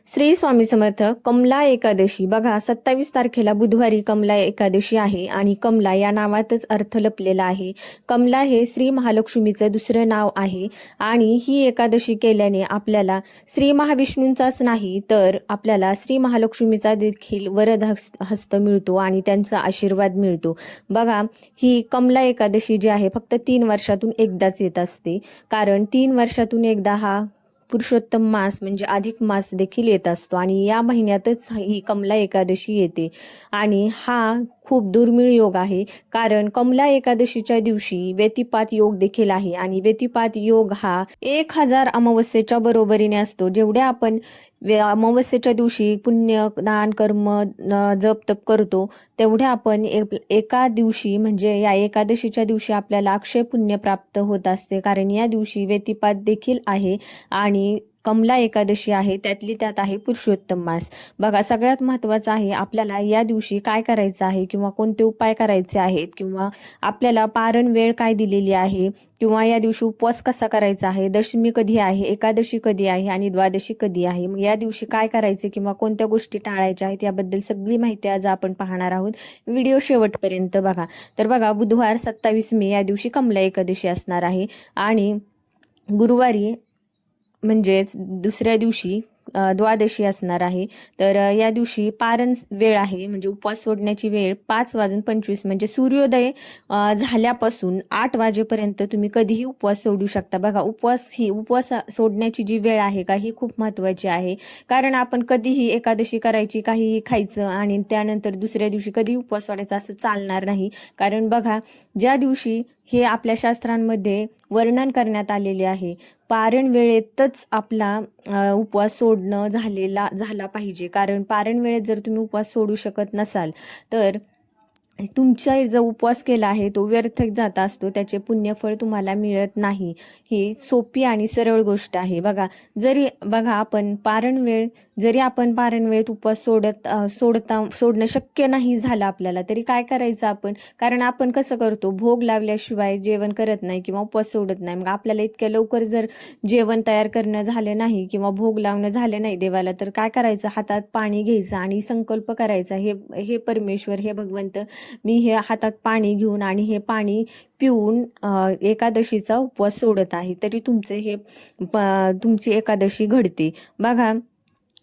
श्री स्वामी समर्थ. कमला एकादशी बघा, 27 तारखेला बुधवारी कमला एकादशी आहे आणि कमला या नावातच अर्थ लपलेला आहे. कमला हे श्री महालक्ष्मीचं दुसरं नाव आहे आणि ही एकादशी केल्याने आपल्याला श्री महाविष्णूंचाच नाही तर आपल्याला श्री महालक्ष्मीचा देखील वरद हस्त मिळतो आणि त्यांचा आशीर्वाद मिळतो. बघा, ही कमला एकादशी जी आहे फक्त 3 वर्षातून एकदाच येत असते, कारण 3 वर्षातून एकदा हा पुरुषोत्तम मास म्हणजे अधिक मास देखील येत असतो आणि या महिन्यातच ही कमला एकादशी येते आणि हा खूप दुर्मिळ योग आहे. कारण कमला एकादशीच्या दिवशी व्यतिपात योग देखील आहे आणि व्यतिपात योग हा 1000 अमावस्येच्या बरोबरीने असतो. जेवढ्या आपण अमावस्येच्या दिवशी पुण्य दान कर्म जप तप करतो तेवढ्या आपण एका दिवशी म्हणजे या एकादशीच्या दिवशी आपल्याला अक्षय पुण्य प्राप्त होत असते, कारण या दिवशी व्यतिपात देखील आहे आणि कमला एकादशी आहे, त्यातली त्यात आहे पुरुषोत्तम मास. बघा, सगळ्यात महत्त्वाचं आहे आपल्याला या दिवशी काय करायचं आहे किंवा कोणते उपाय करायचे आहेत किंवा आपल्याला पारण वेळ काय दिलेली आहे किंवा या दिवशी उपवास कसा करायचा आहे, दशमी कधी आहे, एकादशी कधी आहे आणि द्वादशी कधी आहे, मग या दिवशी काय करायचे किंवा कोणत्या गोष्टी टाळायच्या आहेत याबद्दल सगळी माहिती आज आपण पाहणार आहोत. व्हिडिओ शेवटपर्यंत बघा. तर बघा, बुधवार 27 मे या दिवशी कमला एकादशी असणार आहे आणि गुरुवारी म्हणजेच दुसऱ्या दिवशी द्वादशी असणार आहे. तर या दिवशी पारण वेळ आहे म्हणजे उपवास सोडण्याची वेळ 5:25 म्हणजे सूर्योदय झाल्यापासून 8 वाजेपर्यंत तुम्ही कधीही उपवास सोडू शकता. बघा, उपवास सोडण्याची जी वेळ आहे का ही खूप महत्त्वाची आहे, कारण आपण कधीही एकादशी करायची, काहीही खायचं आणि त्यानंतर दुसऱ्या दिवशी कधीही उपवास सोडायचा असं चालणार नाही. कारण बघा, ज्या दिवशी हे आपल्या शास्त्रांमध्ये वर्णन करण्यात आलेले आहे, पारण वेळेतच आपला उपवास सोडणं झाला पाहिजे. कारण पारण वेळेत जर तुम्ही उपवास सोडू शकत नसाल तर तुमचा जो उपवास केला आहे तो व्यर्थ जात असतो, त्याचे पुण्यफळ तुम्हाला मिळत नाही. ही सोपी आणि सरळ गोष्ट आहे. बघा, आपण पारण वेळेत उपवास सोडणं शक्य नाही झालं आपल्याला, तरी काय करायचं आपण, कारण आपण कसं करतो, भोग लावल्याशिवाय जेवण करत नाही किंवा उपवास सोडत नाही. मग आपल्याला इतक्या लवकर जर जेवण तयार करणं झालं नाही किंवा भोग लावणं झालं नाही देवाला, तर काय करायचं, हातात पाणी घ्यायचं आणि संकल्प करायचा, हे परमेश्वर, हे भगवंत, मी हे हातात पाणी घेऊन आणि हे पाणी पिऊन एकादशीचा उपवास सोडत आहे, तरी तुमची एकादशी घडते. बघा,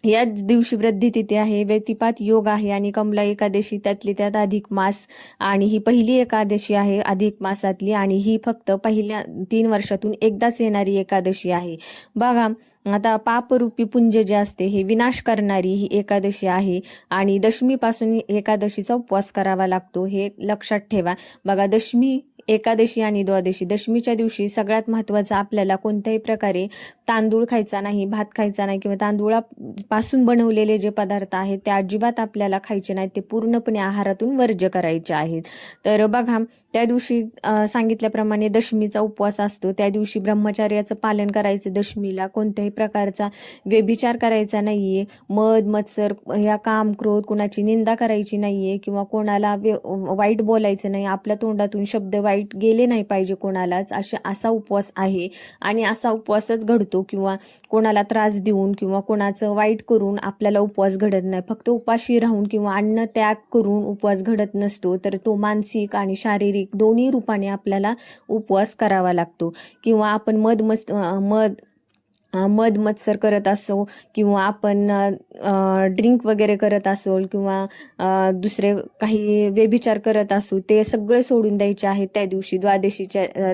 या दिवशी वृद्धी तिथी आहे, व्यतिपात योग आहे आणि कमला एकादशी त्यातली त्यात अधिक मास आणि ही पहिली एकादशी आहे अधिक मासातली आणि ही फक्त पहिल्या 3 वर्षातून एकदाच येणारी एकादशी आहे. बघा, आता पापरूपी पुंज जे असते हे विनाश करणारी ही एकादशी आहे आणि दशमीपासून एकादशीचा उपवास करावा लागतो, हे लक्षात ठेवा. बघा, दशमी, एकादशी आणि द्वादशी. दशमीच्या दिवशी सगळ्यात महत्त्वाचं, आपल्याला कोणत्याही प्रकारे तांदूळ खायचा नाही, भात खायचा नाही किंवा तांदूळापासून बनवलेले जे पदार्थ आहेत ते अजिबात आपल्याला खायचे नाहीत, ते पूर्णपणे आहारातून वर्ज्य करायचे आहेत. तर बघा, त्या दिवशी सांगितल्याप्रमाणे दशमीचा उपवास असतो. त्या दिवशी ब्रह्मचर्याचं पालन करायचं. दशमीला कोणत्याही प्रकारचा व्यभिचार करायचा नाहीये, मद मत्सर या काम क्रोध कुणाची निंदा करायची नाहीये किंवा कोणाला वाईट बोलायचं नाही, आपल्या तोंडातून शब्द वाईट गेले नाही पाहिजे कोणालाच, असा उपवास आहे आणि असा उपवासच घडतो. किंवा कोणाला त्रास देऊन किंवा कोणाचं वाईट करून आपल्याला उपवास घडत नाही. फक्त उपाशी राहून किंवा अन्न त्याग करून उपवास घडत नसतो, तर तो मानसिक आणि शारीरिक दोन्ही रूपाने आपल्याला उपवास करावा लागतो. किंवा आपण मद मत्सर करत असो किंवा आपण ड्रिंक वगैरे करत असो किंवा दुसरे काही व्यभिचार करत असू, ते सगळे सोडून द्यायचे आहेत त्या दिवशी.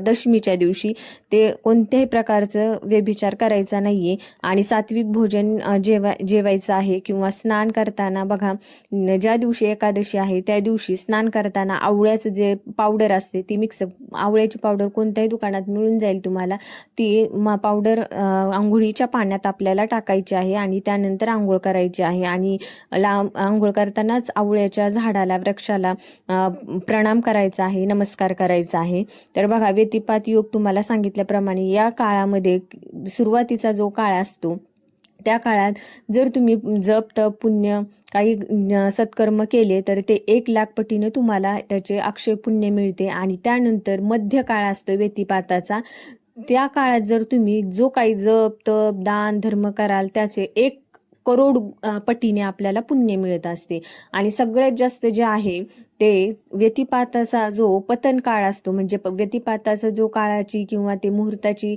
दशमीच्या दिवशी ते कोणत्याही प्रकारचं व्यभिचार करायचा नाहीये आणि सात्विक भोजन जेवायचं आहे. किंवा स्नान करताना बघा, ज्या दिवशी एकादशी आहे त्या दिवशी स्नान करताना आवळ्याचं जे पावडर असते ती आवळ्याची पावडर कोणत्याही दुकानात मिळून जाईल तुम्हाला, ती पावडर आंघोळीच्या पाण्यात आपल्याला टाकायची आहे आणि त्यानंतर आंघोळ करायची आहे आणि आंघोळ करतानाच आवळ्याच्या झाडाला, वृक्षाला प्रणाम करायचा आहे, नमस्कार करायचा आहे. तर बघा, व्यतिपात योग तुम्हाला सांगितल्याप्रमाणे या काळामध्ये सुरुवातीचा जो काळ असतो त्या काळात जर तुम्ही जप तप पुण्य काही सत्कर्म केले तर ते 1,00,000 पटीने तुम्हाला त्याचे अक्षय पुण्य मिळते. आणि त्यानंतर मध्य काळ असतो व्यतिपाताचा, त्या काळात जर तुम्ही जो काही जप तप दान धर्म कराल त्याचे 1 करोड पटीने आपल्याला पुण्य मिळत असते. आणि सगळ्यात जास्त जे आहे ते व्यतिपाताचा जो पतन काळ असतो, म्हणजे व्यतिपाताचा जो काळाची किंवा ते मुहूर्ताची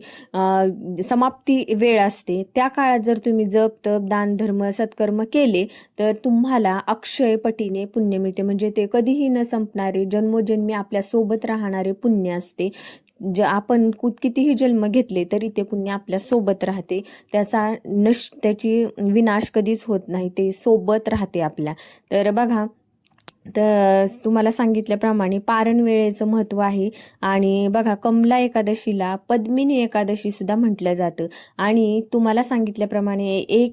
समाप्ती वेळ असते, त्या काळात जर तुम्ही जप तप दान धर्म सत्कर्म केले तर तुम्हाला अक्षय पटीने पुण्य मिळते. म्हणजे ते कधीही न संपणारे जन्मोजन्मी आपल्या सोबत राहणारे पुण्य असते. आपण कितीही जन्म घेतले तरी ते पुण्य आपल्या सोबत राहते. त्याची विनाश कधीच होत नाही, ते सोबत राहते आपल्या. तर बघा, तर तुम्हाला सांगितल्याप्रमाणे पारण वेळेचं महत्त्व आहे. आणि बघा, कमला एकादशीला पद्मिनी एकादशी सुद्धा म्हटलं जातं. आणि तुम्हाला सांगितल्याप्रमाणे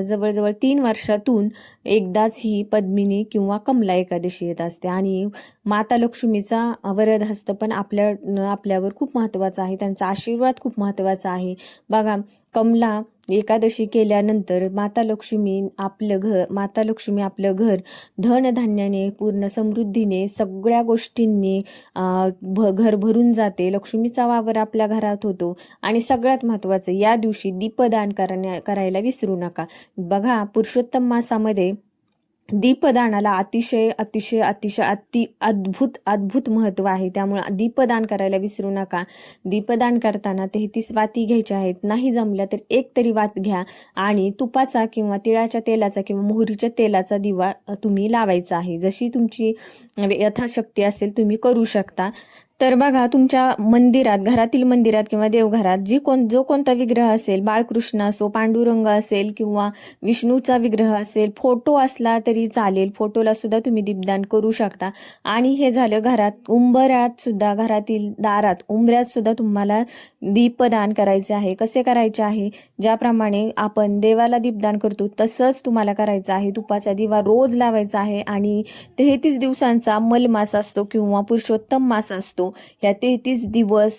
जवळजवळ 3 वर्षातून एकदाच ही पद्मिनी किंवा कमला एकादशी येत असते. आणि माता लक्ष्मीचा वरद हस्त पण आपल्यावर खूप महत्त्वाचा आहे, त्यांचा आशीर्वाद खूप महत्त्वाचा आहे. बघा, कमला एकादशी केल्यानंतर माता लक्ष्मी आपलं घर धनधान्याने पूर्ण समृद्धीने सगळ्या गोष्टींनी घर भरून जाते. लक्ष्मीचा वावर आपल्या घरात होतो. आणि सगळ्यात महत्त्वाचं, या दिवशी दीपदान करायला विसरू नका. बघा, पुरुषोत्तम मासामध्ये दीपदानाला अतिशय अतिशय अतिशय अद्भुत महत्त्व आहे. त्यामुळे दीपदान करायला विसरू नका. दीपदान करताना 33 वाती घ्यायच्या आहेत, नाही जमल्या तर एक तरी वात घ्या आणि तुपाचा किंवा तिळाच्या तेलाचा किंवा मोहरीच्या तेलाचा दिवा तुम्ही लावायचा आहे. जशी तुमची यथाशक्ती असेल तुम्ही करू शकता. तर बघा, तुमच्या मंदिरात, घरातील मंदिरात किंवा देवघरात जो कोणता विग्रह असेल, बाळकृष्ण असो, पांडुरंग असेल किंवा विष्णूचा विग्रह असेल, फोटो असला तरी चालेल, फोटोला सुद्धा तुम्ही दीपदान करू शकता. आणि हे झालं घरात. घरातील दारात उंबऱ्यात सुद्धा तुम्हाला दीपदान करायचे आहे. कसे करायचे आहे? ज्याप्रमाणे आपण देवाला दीपदान करतो तसंच तुम्हाला करायचं आहे. तुपाचा दिवा रोज लावायचा आहे. आणि 33 दिवसांचा मलमास असतो किंवा पुरुषोत्तम मास असतो. या 33 दिवस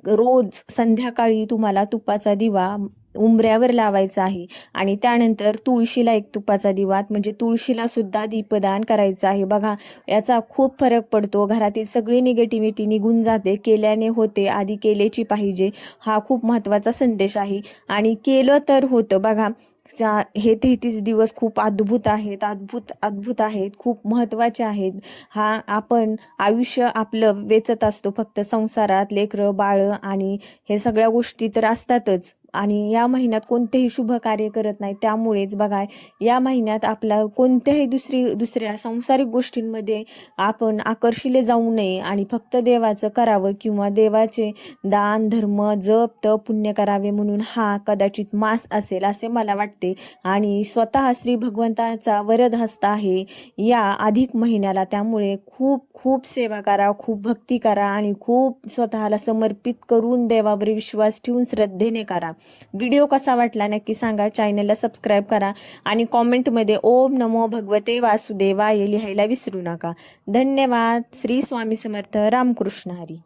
रोज संध्याकाळी तुम्हाला तुपाचा दिवा उंबऱ्यावर लावायचा आहे. आणि त्यानंतर तुळशीला एक तुपाचा दिवा, म्हणजे तुळशीला सुद्धा दीपदान करायचं आहे. बघा, याचा खूप फरक पडतो. घरातील सगळी निगेटिव्हिटी निघून जाते. केल्याने होते, आधी केलेची पाहिजे, हा खूप महत्त्वाचा संदेश आहे. आणि केलं तर होतं. बघा, हे 33 दिवस खूप अद्भुत आहेत, खूप महत्त्वाचे आहेत. आपण आयुष्य आपलं वेचत असतो फक्त संसारात, लेकरं बाळ आणि हे सगळ्या गोष्टी तर असतातच. आणि या महिन्यात कोणतेही शुभ कार्य करत नाही. त्यामुळेच बघा, या महिन्यात आपला कोणत्याही दुसऱ्या सांसारिक गोष्टींमध्ये आपण आकर्षिले जाऊ नये आणि फक्त देवाचं करावं किंवा देवाचे दान धर्म जप तप पुण्य करावे, म्हणून हा कदाचित मास असेल असे मला वाटते. आणि स्वतः श्री भगवंताचा वरद हस्त आहे या अधिक महिन्याला. त्यामुळे खूप खूप सेवा करा, खूप भक्ती करा आणि खूप स्वतःला समर्पित करून देवावर विश्वास ठेवून श्रद्धेने करा. व्हिडिओ कसा वाटला नक्की सांगा. चॅनलला सबस्क्राईब करा आणि कॉमेंटमध्ये ओम नमो भगवते वासुदेवाय लिहायला विसरू नका. धन्यवाद. श्री स्वामी समर्थ. रामकृष्ण हरी.